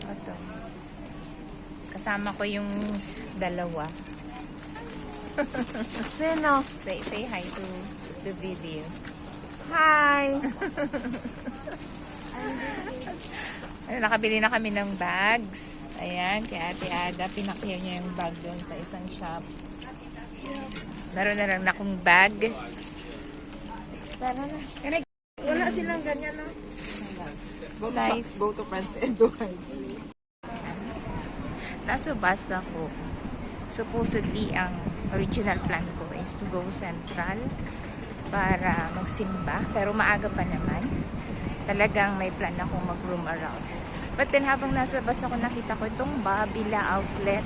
Ito. Kasama ko yung dalawa. Sino? Say hi to the video. Hi! Nakabili na kami ng bags. Ayan, kay Ate Ada, pinakya niya yung bag doon sa isang shop. Meron na lang na akong bag. Tara na. Wala silang ganyan, no? Nice. Go to Prince Edward. Nasa bus ako. Supposedly, ang original plan ko is to go Central para magsimba. Pero maaga pa naman. Talagang may plan ako mag-room around. But then, habang nasa bus ako, nakita ko itong Babila Outlet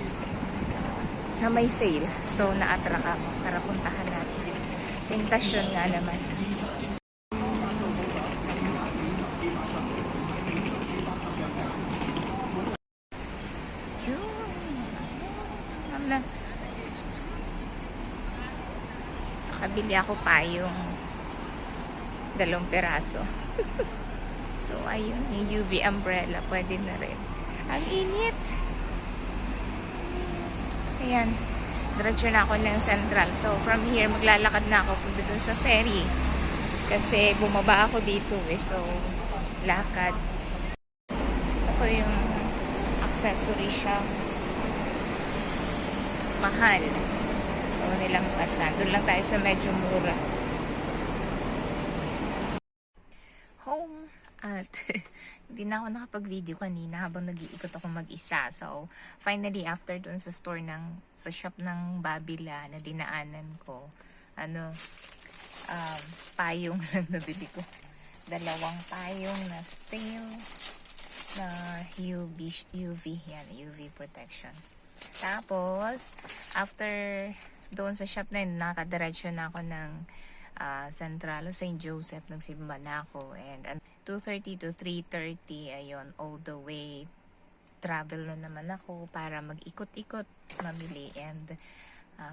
na may sale. So, na-attract ako. Tara, puntahan natin. Tentasyon nga naman. Nakabili ako pa yung 2 peraso. So, ayun, yung UV umbrella, pwede na rin. Ang init! Ayan, diretso na ako ng Central. So, from here, maglalakad na ako punta dun sa ferry. Kasi bumaba ako dito eh. So, lakad. Ito ko yung accessory shops. Mahal. So, nilampasan. Doon lang tayo sa medyo mura. Home. At hindi na ako nakapag-video kanina habang nag-iikot ako mag-isa. So, finally, after doon sa store sa shop ng Babila na dinaanan ko, payong lang nabili ko. 2 payong na sale na UV, yan, UV protection. Tapos, after doon sa shop na yun, nakadiretso na ako ng Central, St. Joseph, nagsimba na ako. And 2:30 to 3:30, ayun, all the way, travel na naman ako para mag-ikot-ikot, mamili. And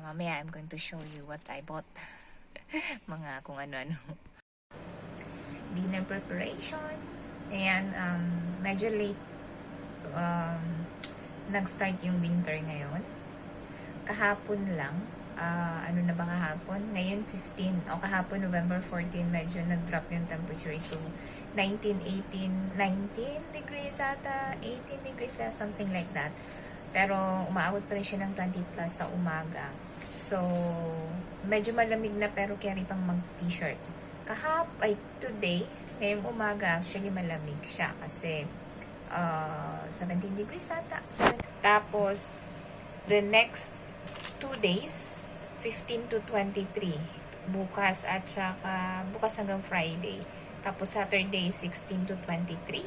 mamaya, I'm going to show you what I bought. Mga kung ano-ano. Dinner preparation. Ayan, medyo late. Nag-start yung winter ngayon. Kahapon lang. Ano na ba kahapon? Ngayon 15. O kahapon November 14, medyo nag-drop yung temperature to 19 degrees ata. 18 degrees na, something like that. Pero umaabot pa rin siya ng 20 plus sa umaga. So, medyo malamig na pero carry pang mag-t-shirt. Today, ngayong umaga, actually malamig siya kasi 17 degrees ata. Tapos, the next 2 days, 15 to 23. Bukas at saka, bukas hanggang Friday. Tapos Saturday, 16 to 23.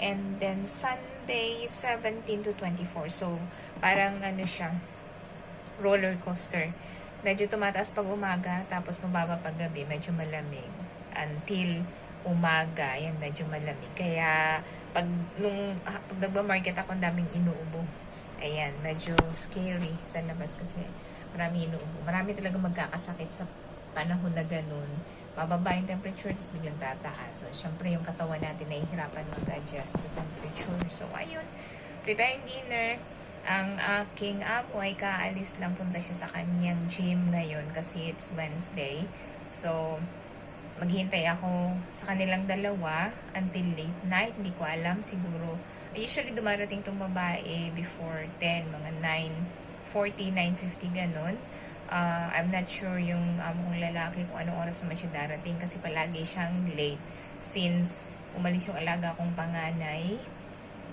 And then Sunday, 17 to 24. So, parang ano siya, roller coaster. Medyo tumataas pag umaga, tapos mababa pag gabi, medyo malamig. Until umaga, yan, medyo malamig. Kaya, pag nagba-market ako, daming inuubo. Ayan, medyo scary sa labas kasi marami inuubo. Marami talaga magkakasakit sa panahon na ganun. Bababa yung temperature, tapos biglang tataas. So, syempre yung katawan natin nahihirapan mag-adjust sa temperature. So, ayun, preparing dinner. Ang aking amo ay kaalis lang, punta siya sa kanyang gym ngayon kasi it's Wednesday. So, maghihintay ako sa kanilang dalawa until late night. Hindi ko alam, siguro. Usually, dumarating itong babae before 10, mga 9:40, 9:50, ganun. I'm not sure yung kong lalaki kung anong oras naman siya darating kasi palagi siyang late since umalis yung alaga kong panganay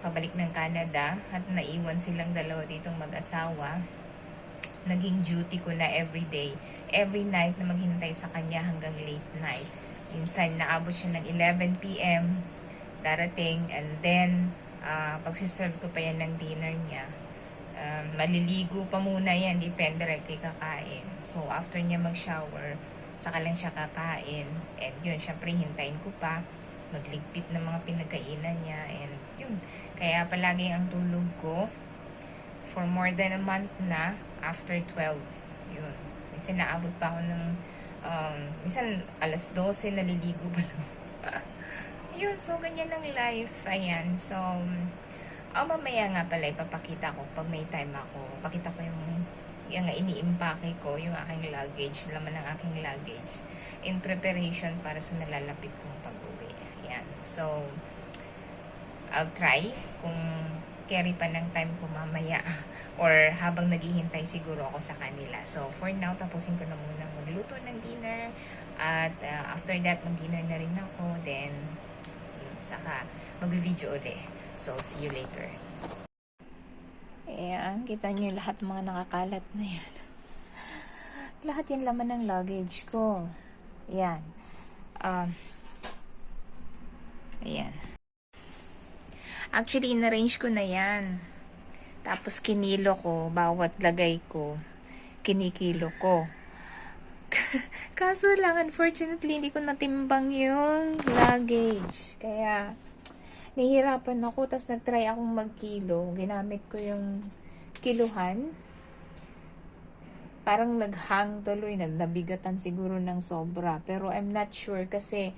pabalik ng Canada at naiwan silang dalawa ditong mag-asawa. Naging duty ko na every night na maghintay sa kanya hanggang late night. Minsan naabot siya ng 11 p.m. darating and then pagsiserve ko pa yan ng dinner niya. Maliligo pa muna yan, depende directly kakain. So, after niya mag-shower, saka lang siya kakain. And yun, syempre, hintayin ko pa. Magligpit ng mga pinagkainan niya. And yun, kaya palagi ang tulog ko for more than a month na after 12. Yun. Minsan naabot pa ako ng minsan alas 12, naliligo pa lang. Yun, so ganyan ang life. Ayan, so Mamaya nga pala ipapakita ko pag may time ako. Pakita ko yung ini-impake ko, yung aking luggage, laman ng aking luggage in preparation para sa nalalapit kong pag-uwi. Yan. So, I'll try kung carry pa ng time ko mamaya or habang naghihintay siguro ako sa kanila. So, for now, tapusin ko na muna magluto ng dinner at after that, mag-dinner na rin ako. Then, yun, saka mag-video ulit. So, see you later. Ayan, kita nyo lahat mga nakakalat na yan. Lahat yung laman ng luggage ko. Ayan. Ayan. Actually, in-arrange ko na yan. Tapos, kinilo ko, bawat lagay ko, kinikilo ko. Kaso lang, unfortunately, hindi ko natimbang yung luggage. Kaya, nahihirapan ako, tapos nag-try akong magkilo. Ginamit ko yung kiluhan. Parang naghang tuloy, nabigatan siguro ng sobra. Pero I'm not sure kasi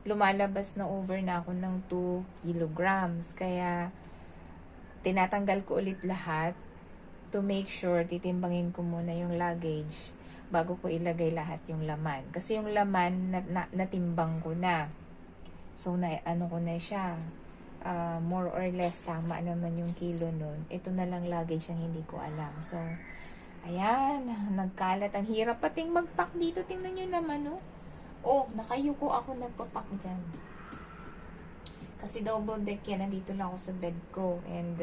lumalabas na over na ako ng 2 kilograms. Kaya, tinatanggal ko ulit lahat to make sure, titimbangin ko muna yung luggage bago ko ilagay lahat yung laman. Kasi yung laman, natimbang ko na. So, ano ko na siya. More or less tama naman yung kilo nun. Ito na lang luggage ang hindi ko alam. So, ayan, nagkalat. Ang hirap pating mag-pack dito. Tingnan nyo naman, oh. Oh, nakayuko ako nagpapack dyan. Kasi double deck yan. Nandito lang ako sa bed ko. And,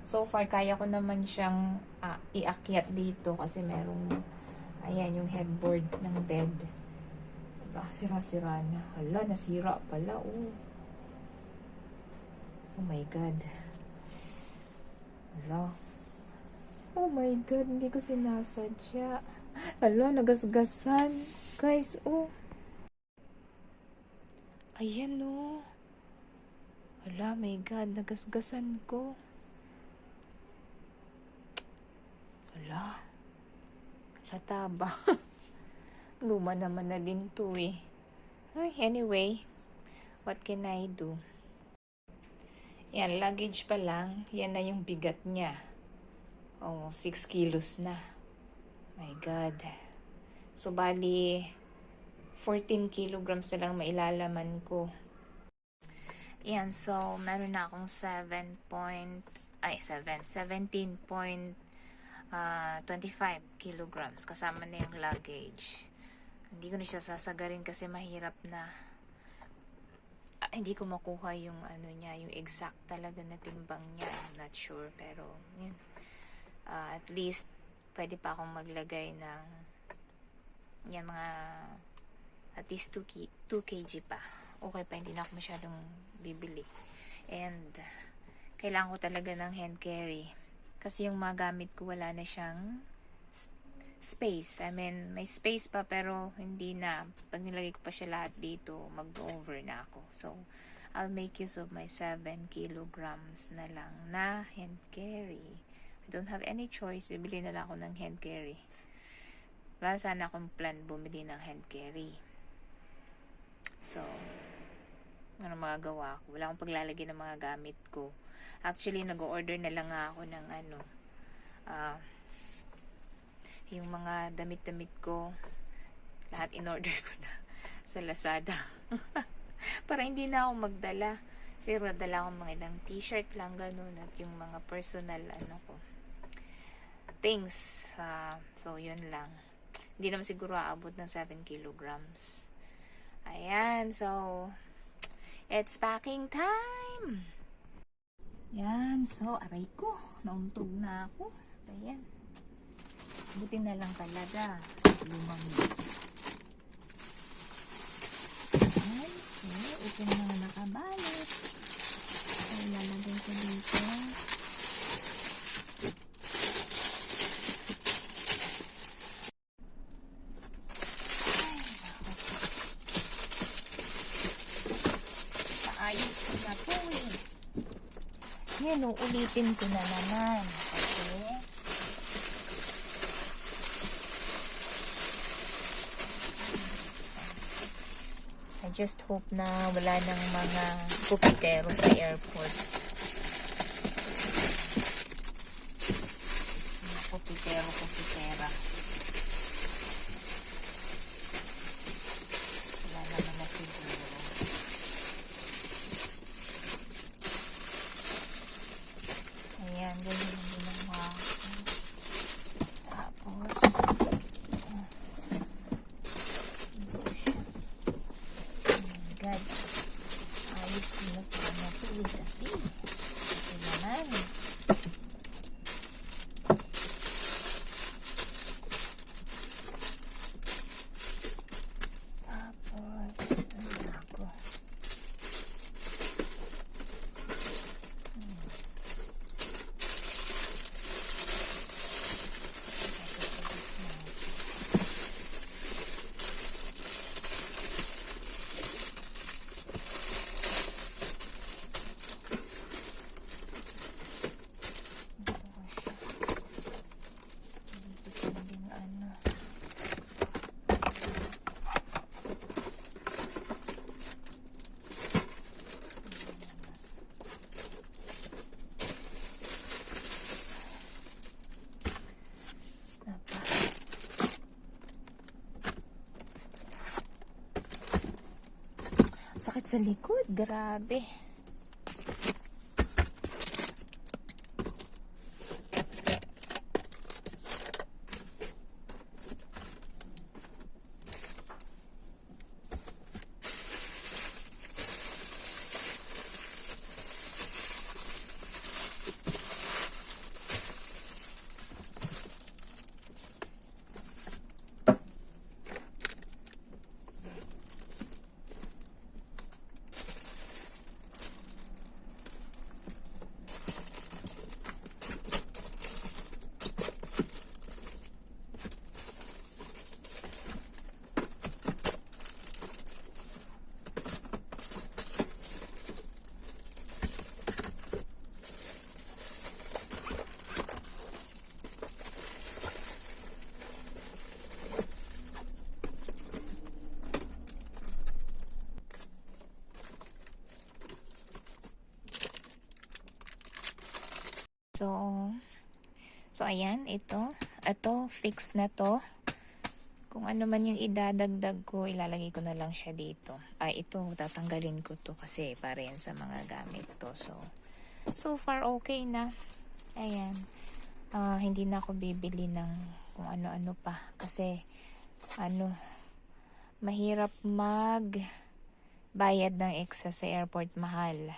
so far, kaya ko naman siyang iakyat dito. Kasi merong, ayan, yung headboard ng bed. Sira-sira na. Hala, nasira pala, oh. Oh my God. Hala. Oh my God, hindi ko sinasadya. Hala, nagasgasan. Guys, oh. Ayan, oh. Hala, my God, nagasgasan ko. Hala. Lata ba? Luma naman na din to, eh. Ay, anyway, what can I do? Yan, luggage pa lang. Yan na yung bigat niya. Oh, 6 kilos na. My God. So, bali, 14 kilograms na lang mailalaman ko. Yan, so, meron na akong 17.25 kilograms. Kasama na yung luggage. Hindi ko na siya sasagarin kasi mahirap na hindi ko makuha yung ano niya, yung exact talaga na timbang niya. I'm not sure, pero yun. At least pwede pa akong maglagay ng yan mga at least 2 kg pa. Okay pa, hindi na ako masyadong bibili. And kailangan ko talaga ng hand carry. Kasi yung mga gamit ko wala na siyang space. I mean, may space pa pero hindi na. Pag nilagay ko pa siya lahat dito, mag-over na ako. So, I'll make use of my 7 kilograms na lang na hand carry. I don't have any choice. Bibili na lang ako ng hand carry. Wala sana akong plan bumili ng hand carry. So, ano magagawa ko? Wala akong paglalagay ng mga gamit ko. Actually, nag-order na lang ako ng ano, yung mga damit-damit ko, lahat in-order ko na sa Lazada. Para hindi na ako magdala. Kasi dala akong mga ilang t-shirt lang, ganun, at yung mga personal, ano ko, things. So, yun lang. Hindi naman siguro aabot ng 7 kilograms. Ayan, so, it's packing time! Yan, so, aray ko. Nauntog na ako. Ayan. Buti na lang talaga. Lumang yun. Ayan, so, ito na nga nakabalot. So, lalagay ko dito. Ayos ko na po eh. Yan, ulitin ko na naman. Okay. I just hope na wala nang mga pupitero sa airport. sombrero ko si Pera. Wala naman na siguro. Ayan, ganyan yung ginawa ko. Tapos, God. Ayos ko na sana ito kasi. Ito naman. Tapos, ano ako? Sakit sa likod, grabe. So ayan, ito, fix na to. Kung ano man yung idadagdag ko, ilalagay ko na lang siya dito. Ito, tatanggalin ko to kasi para yan sa mga gamit ko. So far okay na. Ayan. Hindi na ako bibili ng kung ano-ano pa. Kasi, mahirap bayad ng extra sa airport, mahal.